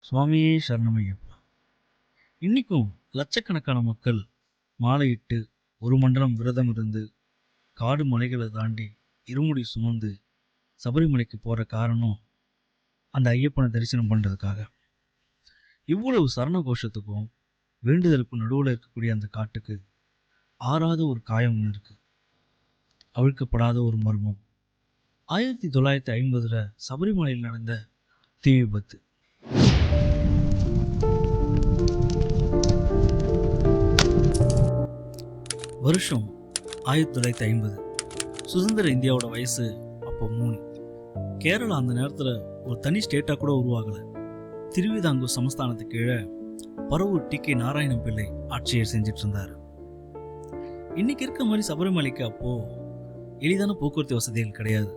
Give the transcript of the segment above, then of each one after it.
சுவாமியே சரணமையப்பா. இன்னைக்கும் லட்சக்கணக்கான மக்கள் மாலையிட்டு ஒரு மண்டலம் விரதம் இருந்து காடு மலைகளை தாண்டி இருமுடி சுமந்து சபரிமலைக்கு போற காரணம் அந்த ஐயப்பனை தரிசனம் பண்றதுக்காக. இவ்வளவு சரண கோஷத்துக்கும் வேண்டுதலுக்கும் நடுவில் இருக்கக்கூடிய அந்த காட்டுக்கு ஆறாத ஒரு காயம் ஒன்று இருக்கு, அவிழ்க்கப்படாத ஒரு மர்மம். 1950 சபரிமலையில் நடந்த தீ விபத்து. வருஷம் 1950. சுதந்திர இந்தியாவோட வயசு அப்போ 3. கேரளா அந்த நேரத்தில் ஒரு தனி ஸ்டேட்டாக கூட உருவாகலை. திருவிதாங்கூர் சமஸ்தானத்துக்கு கீழே பரவூர் டி.கே. நாராயணன் பிள்ளை ஆட்சியை செஞ்சிட்டு இருந்தார். இன்னைக்கு இருக்க மாதிரி சபரிமலைக்கு அப்போ எளிதான போக்குவரத்து வசதிகள் கிடையாது.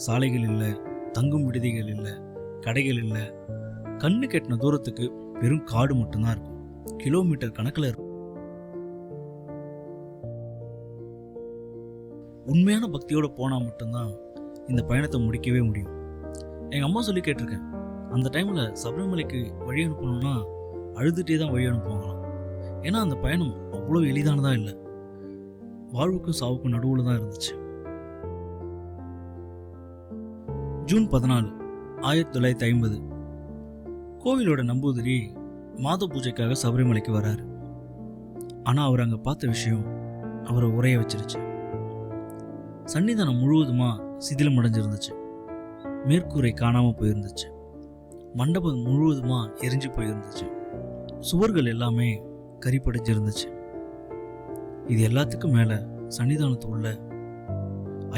சாலைகள் இல்லை, தங்கும் விடுதிகள் இல்லை, கடைகள் இல்லை. கண்ணு கெட்டின தூரத்துக்கு வெறும் காடு மட்டும்தான் இருக்கும். கிலோமீட்டர் கணக்கில் இருக்கும். உண்மையான பக்தியோடு போனால் மட்டும்தான் இந்த பயணத்தை முடிக்கவே முடியும். எங்கள் அம்மா சொல்லி கேட்டிருக்கேன், அந்த டைமில் சபரிமலைக்கு வழி அனுப்பணும்னா அழுதுகிட்டே தான் வழி அனுப்புவாங்களாம். ஏன்னா அந்த பயணம் அவ்வளோ எளிதானதாக இல்லை, வாழ்வுக்கும் சாவுக்கும் நடுவில் தான் இருந்துச்சு. ஜூன் 14, 1950. கோவிலோட நம்பூதிரி மாத பூஜைக்காக சபரிமலைக்கு வராரு. ஆனால் அவர் அங்கே பார்த்த விஷயம் அவரை உரைய வச்சிருச்சு. சன்னிதானம் முழுவதுமா சிதிலம் அடைஞ்சிருந்துச்சு. மேற்கூரை காணாமல் போயிருந்துச்சு. மண்டபம் முழுவதுமா எரிஞ்சு போயிருந்துச்சு. சுவர்கள் எல்லாமே கரிப்படைஞ்சிருந்துச்சு. இது எல்லாத்துக்கும் மேலே சன்னிதானத்துக்குள்ள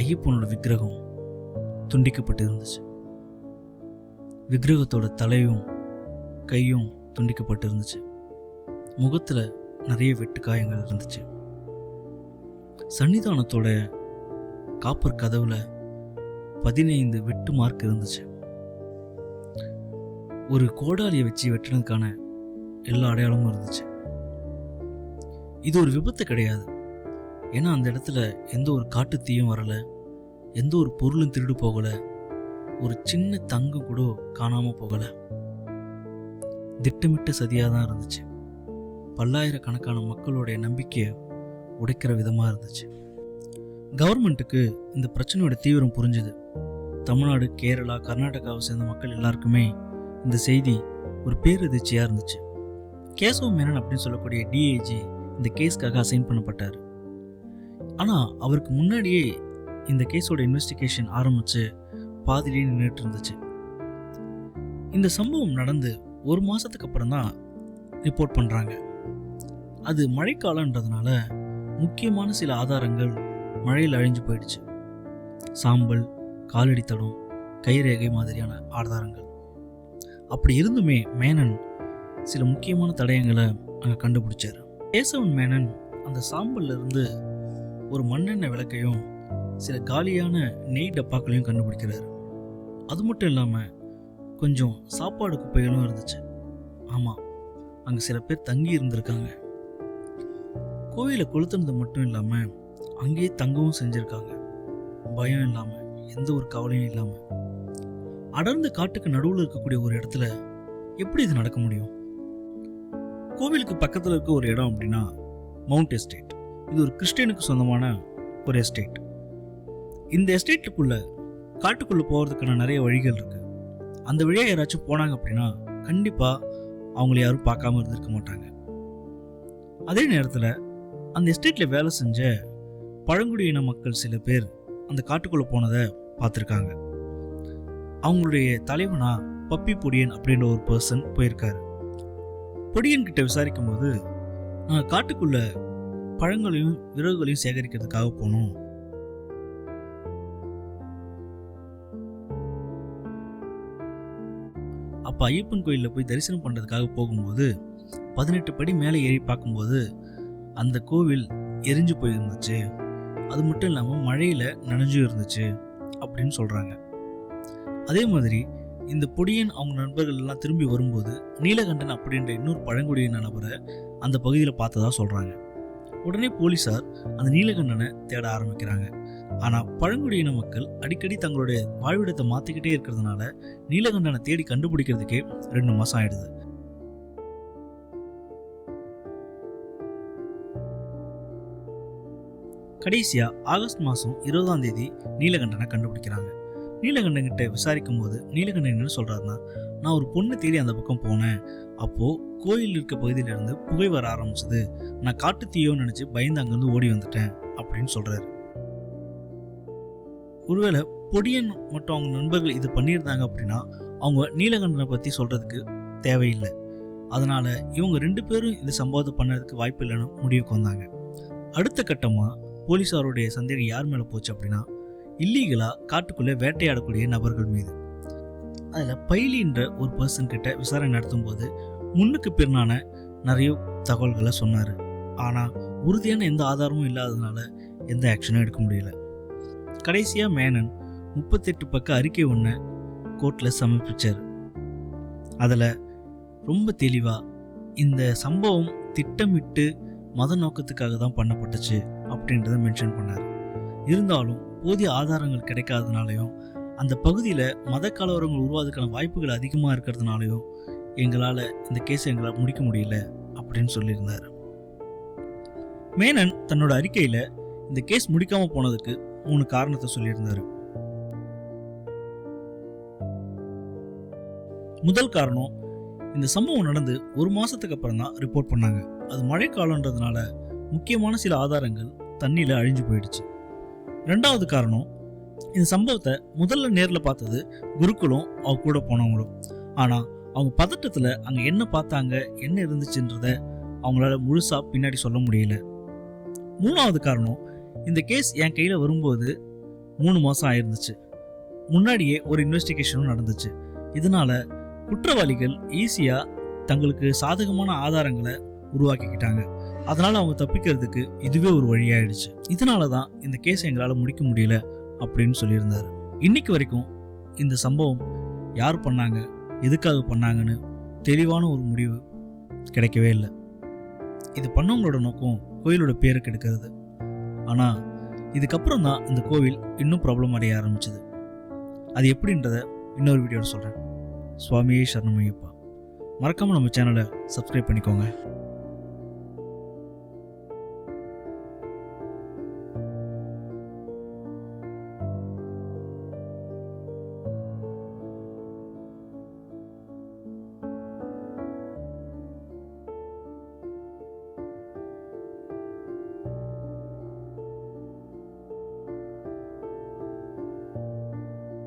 ஐயப்பனோட விக்கிரகம் துண்டிக்கப்பட்டு இருந்துச்சு. விக்கிரகத்தோட தலையும் கையும் துண்டிக்கப்பட்டு இருந்துச்சு. முகத்தில் நிறைய வெட்டு காயங்கள் இருந்துச்சு. சன்னிதானத்தோட காப்பர் கதவுல 15 வெட்டு மார்க் இருந்துச்சு. ஒரு கோடாலியை வச்சு வெட்டினதுக்கான எல்லா அடையாளமும் இருந்துச்சு. இது ஒரு விபத்து கிடையாது. ஏன்னா அந்த இடத்துல எந்த ஒரு காட்டு தீயும் வரல, எந்த ஒரு பொருளும் திருடு போகல, ஒரு சின்ன தங்கம் கூட காணாம போகல. திட்டமிட்ட சதியாக தான் இருந்துச்சு. பல்லாயிரக்கணக்கான மக்களுடைய நம்பிக்கையை உடைக்கிற விதமா இருந்துச்சு. கவர்மெண்ட்டுக்கு இந்த பிரச்சனையோட தீவிரம் புரிஞ்சுது. தமிழ்நாடு, கேரளா, கர்நாடகாவை சேர்ந்த மக்கள் எல்லாருக்குமே இந்த செய்தி ஒரு பேரதிர்ச்சியாக இருந்துச்சு. கேசவ மேனன் அப்படின்னு சொல்லக்கூடிய டிஐஜி இந்த கேஸ்க்காக அசைன் பண்ணப்பட்டார். ஆனால் அவருக்கு முன்னாடியே இந்த கேஸோட இன்வெஸ்டிகேஷன் ஆரம்பித்து பாதிலேயே நின்றுட்டு இருந்துச்சு. இந்த சம்பவம் நடந்து ஒரு மாதத்துக்கு அப்புறம் தான் ரிப்போர்ட் பண்ணுறாங்க. அது மழைக்காலன்றதுனால முக்கியமான சில ஆதாரங்கள் மழையில் அழிஞ்சு போயிடுச்சு. சாம்பல், காலடி தடம், கைரேகை மாதிரியான ஆதாரங்கள். அப்படி இருந்துமே மேனன் சில முக்கியமான தடயங்களை அங்கே கண்டுபிடிச்சார். கேசவன் மேனன் அந்த சாம்பல்ல இருந்து ஒரு மண்ணெண்ணெய் விளக்கையும் சில காலியான நெய் டப்பாக்களையும் கண்டுபிடிக்கிறார். அது மட்டும் இல்லாமல் கொஞ்சம் சாப்பாடு குப்பைகளும் இருந்துச்சு. ஆமாம், அங்கே சில பேர் தங்கி இருந்திருக்காங்க. கோவிலை கொளுத்துனது மட்டும் இல்லாமல் அங்கேயே தங்கவும் செஞ்சுருக்காங்க. பயம் இல்லாமல், எந்த ஒரு கவலையும் இல்லாமல். அடர்ந்த காட்டுக்கு நடுவில் இருக்கக்கூடிய ஒரு இடத்துல எப்படி இது நடக்க முடியும்? கோவிலுக்கு பக்கத்தில் இருக்க ஒரு இடம் அப்படின்னா மவுண்ட் எஸ்டேட். இது ஒரு கிறிஸ்டியனுக்கு சொந்தமான ஒரு எஸ்டேட். இந்த எஸ்டேட்டுக்குள்ள காட்டுக்குள்ளே போகிறதுக்கான நிறைய வழிகள் இருக்கு. அந்த வழியாக யாராச்சும் போனாங்க அப்படின்னா கண்டிப்பாக அவங்கள யாரும் பார்க்காம இருந்திருக்க மாட்டாங்க. அதே நேரத்தில் அந்த எஸ்டேட்டில் வேலை செஞ்ச பழங்குடியின மக்கள் சில பேர் அந்த காட்டுக்குள்ளே போனதை பார்த்துருக்காங்க. அவங்களுடைய தலைவனா பப்பி பொடியன் அப்படின்ற ஒரு பர்சன் போயிருக்காரு. பொடியன் கிட்ட விசாரிக்கும் போது, நாங்கள் காட்டுக்குள்ள பழங்களையும் விறகுகளையும் சேகரிக்கிறதுக்காக போனோம். அப்போ ஐயப்பன் கோயிலில் போய் தரிசனம் பண்ணுறதுக்காக போகும்போது 18 படி மேலே ஏறி பார்க்கும்போது அந்த கோவில் எரிஞ்சு போயிருந்துச்சு. அது மட்டும் இல்லாமல் மழையில் நனைஞ்சு இருந்துச்சு அப்படின்னு சொல்கிறாங்க. அதே மாதிரி இந்த பொடியன் அவங்க நண்பர்கள் எல்லாம் திரும்பி வரும்போது நீலகண்டன் அப்படின்ற இன்னொரு பழங்குடியின நபரை அந்த பகுதியில் பார்த்ததா சொல்கிறாங்க. உடனே போலீஸார் அந்த நீலகண்டனை தேட ஆரம்பிக்கிறாங்க. ஆனால் பழங்குடியின மக்கள் அடிக்கடி தங்களுடைய வாழ்விடத்தை மாற்றிக்கிட்டே இருக்கிறதுனால நீலகண்டனை தேடி கண்டுபிடிக்கிறதுக்கே 2 மாதம் ஆயிடுது. கடைசியாக ஆகஸ்ட் மாதம் 20ஆம் தேதி நீலகண்டனை கண்டுபிடிக்கிறாங்க. நீலகண்டன் கிட்ட விசாரிக்கும் போது நீலகண்டன் என்ன சொல்கிறாருன்னா, நான் ஒரு பொண்ணு தேடி அந்த பக்கம் போனேன். அப்போது கோயில் இருக்க பகுதியிலேருந்து புகை வர ஆரம்பிச்சது. நான் காட்டு தீயோன்னு நினச்சி பயந்து அங்கேருந்து ஓடி வந்துட்டேன் அப்படின்னு சொல்கிறாரு. ஒருவேளை பொடியன் மற்றும் அவங்க நண்பர்கள் இது பண்ணியிருந்தாங்க அப்படின்னா அவங்க நீலகண்டனை பற்றி சொல்கிறதுக்கு தேவையில்லை. அதனால் இவங்க 2 பேரும் இந்த சம்பவத்தை பண்ணதுக்கு வாய்ப்பு இல்லைன்னு முடிவுக்கு வந்தாங்க. அடுத்த கட்டமாக போலீஸாருடைய சந்தேகம் யார் மேலே போச்சு அப்படின்னா, இல்லீகலாக காட்டுக்குள்ளே வேட்டையாடக்கூடிய நபர்கள் மீது. அதில் பைலின்ற ஒரு பர்சன் கிட்ட விசாரணை நடத்தும் போது முன்னுக்கு பின்னான நிறைய தகவல்களை சொன்னார். ஆனால் உறுதியான எந்த ஆதாரமும் இல்லாததுனால எந்த ஆக்ஷனும் எடுக்க முடியல. கடைசியாக மேனன் 38 பக்க அறிக்கை ஒன்று கோர்ட்டில் சமர்ப்பிச்சார். அதில் ரொம்ப தெளிவாக இந்த சம்பவம் திட்டமிட்டு மத நோக்கத்துக்காக தான் பண்ணப்பட்டுச்சு அப்படின்றத மென்ஷன் பண்ணார். இருந்தாலும் போதிய ஆதாரங்கள் கிடைக்காதனாலையும் அந்த பகுதியில் மத கலவரங்கள் உருவாதுக்கான வாய்ப்புகள் அதிகமாக இருக்கிறதுனாலையும் எங்களால் இந்த கேஸை எங்களால் முடிக்க முடியல அப்படின்னு சொல்லியிருந்தார். மேனன் தன்னோட அறிக்கையில் இந்த கேஸ் முடிக்காமல் போனதுக்கு 3 காரணத்தை சொல்லியிருந்தார். முதல் காரணம், இந்த சம்பவம் நடந்து 1 மாதத்துக்கு அப்புறம் தான் ரிப்போர்ட் பண்ணாங்க. அது மழைக்காலன்றதுனால முக்கியமான சில ஆதாரங்கள் தண்ணியில் அழிஞ்சு போயிடுச்சு. 2வது காரணம், இந்த சம்பவத்தை முதல்ல நேரில் பார்த்தது குருக்களும் அவங்க கூட போனவங்களும். ஆனால் அவங்க பதட்டத்தில் அங்கே என்ன பார்த்தாங்க என்ன இருந்துச்சுன்றத அவங்களால முழுசாக பின்னாடி சொல்ல முடியல. 3வது காரணம், இந்த கேஸ் என் கையில் வரும்போது 3 மாதம் ஆயிருந்துச்சு. முன்னாடியே ஒரு இன்வெஸ்டிகேஷனும் நடந்துச்சு. இதனால குற்றவாளிகள் ஈஸியாக தங்களுக்கு சாதகமான ஆதாரங்களை உருவாக்கிக்கிட்டாங்க. அதனால் அவங்க தப்பிக்கிறதுக்கு இதுவே ஒரு வழியாயிடுச்சு. இதனால தான் இந்த கேஸை எங்களால் முடிக்க முடியல அப்படின்னு சொல்லியிருந்தார். இன்னைக்கு வரைக்கும் இந்த சம்பவம் யார் பண்ணாங்க எதுக்காக பண்ணாங்கன்னு தெளிவான ஒரு முடிவு கிடைக்கவே இல்லை. இது பண்ணவங்களோட நோக்கம் கோயிலோட பேரை கெடுக்கிறது. ஆனால் இதுக்கப்புறம் தான் இந்த கோவில் இன்னும் ப்ராப்ளம் அடைய ஆரம்பிச்சது. அது எப்படின்றத இன்னொரு வீடியோவில் சொல்கிறேன். சுவாமியே சரணமையப்பா. மறக்காமல் நம்ம சேனலை சப்ஸ்கிரைப் பண்ணிக்கோங்க.